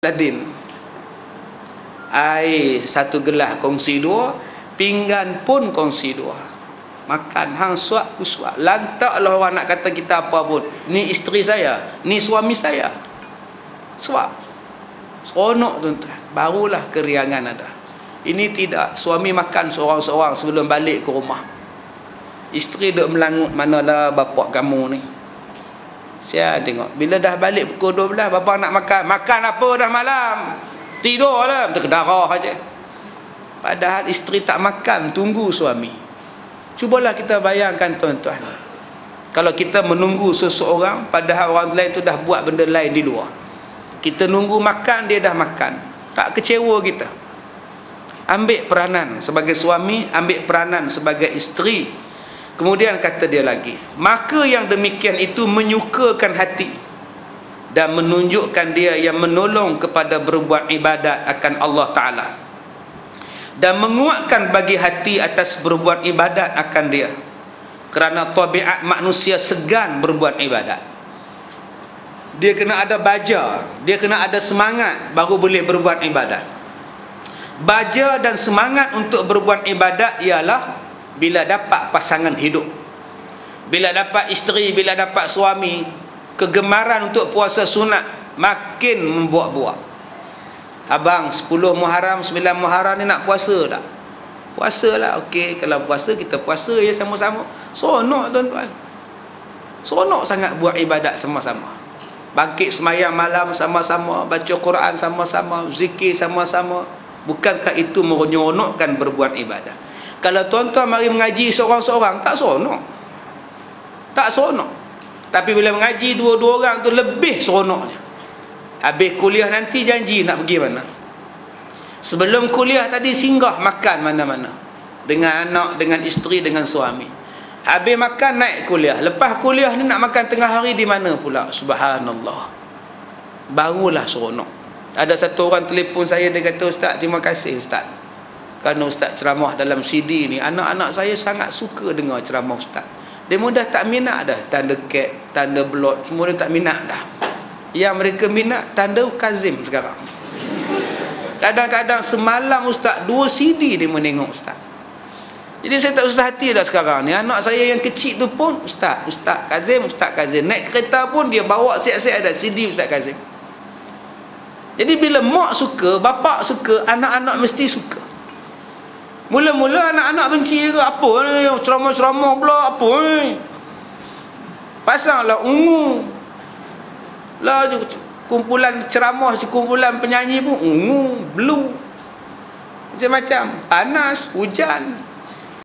Ladin, air satu gelas kongsi dua, pinggan pun kongsi dua. Makan hang suap ku suap. Lantaklah orang nak kata kita apa pun. Ni isteri saya, ni suami saya. Suap. Seronok tuan-tuan. Barulah keriangan ada. Ini tidak. Suami makan seorang-seorang sebelum balik ke rumah. Isteri duk melangut, manalah bapak kamu ni. Saya tengok, bila dah balik pukul 12, bapak nak makan. Makan apa dah malam? Tidur lah, terkedarah aja. Padahal isteri tak makan, tunggu suami. Cubalah kita bayangkan tuan-tuan. Kalau kita menunggu seseorang, padahal orang lain tu dah buat benda lain di luar. Kita nunggu makan, dia dah makan. Tak kecewa kita. Ambil peranan sebagai suami, ambil peranan sebagai isteri. Kemudian kata dia lagi, maka yang demikian itu menyukakan hati dan menunjukkan dia yang menolong kepada berbuat ibadat akan Allah Ta'ala, dan menguatkan bagi hati atas berbuat ibadat akan dia, kerana tabiat manusia segan berbuat ibadat. Dia kena ada baja, dia kena ada semangat baru boleh berbuat ibadat. Baja dan semangat untuk berbuat ibadat ialah bila dapat pasangan hidup, bila dapat isteri, bila dapat suami. Kegemaran untuk puasa sunat makin membuak-buak. Abang 10 Muharram, 9 Muharram ni nak puasa tak? Puasalah. Okey, kalau puasa kita puasa ya sama-sama. Seronok tuan-tuan. Seronok sangat buat ibadat sama-sama. Bangkit semayang malam sama-sama, baca Quran sama-sama, zikir sama-sama. Bukankah itu menyonokkan berbuat ibadat? Kalau tuan-tuan mari mengaji seorang-seorang, tak seronok. Tak seronok. Tapi bila mengaji dua-dua orang tu lebih seronoknya. Habis kuliah nanti janji nak pergi mana. Sebelum kuliah tadi singgah makan mana-mana. Dengan anak, dengan isteri, dengan suami. Habis makan naik kuliah. Lepas kuliah ni nak makan tengah hari di mana pula? Subhanallah. Barulah seronok. Ada satu orang telefon saya, dia kata, Ustaz, terima kasih Ustaz. Kerana Ustaz ceramah dalam CD ni, anak-anak saya sangat suka dengar ceramah Ustaz. Dia mudah tak minat dah. Tanda cat, tanda blot, semua dia tak minat dah. Yang mereka minat tanda Kazim sekarang. Kadang-kadang semalam Ustaz 2 CD dia menengok Ustaz. Jadi saya tak susah hati dah sekarang ni. Anak saya yang kecil tu pun Ustaz Kazim, Ustaz Kazim. Naik kereta pun dia bawa siap-siap ada CD Ustaz Kazim. Jadi bila mak suka, bapak suka, anak-anak mesti suka. Mula-mula anak-anak benci ke apa ni, ceramah-ceramah pula apa ni. Pasanglah ungu. Lah kumpulan ceramah, kumpulan penyanyi pun ungu, blue. Macam-macam, panas, hujan.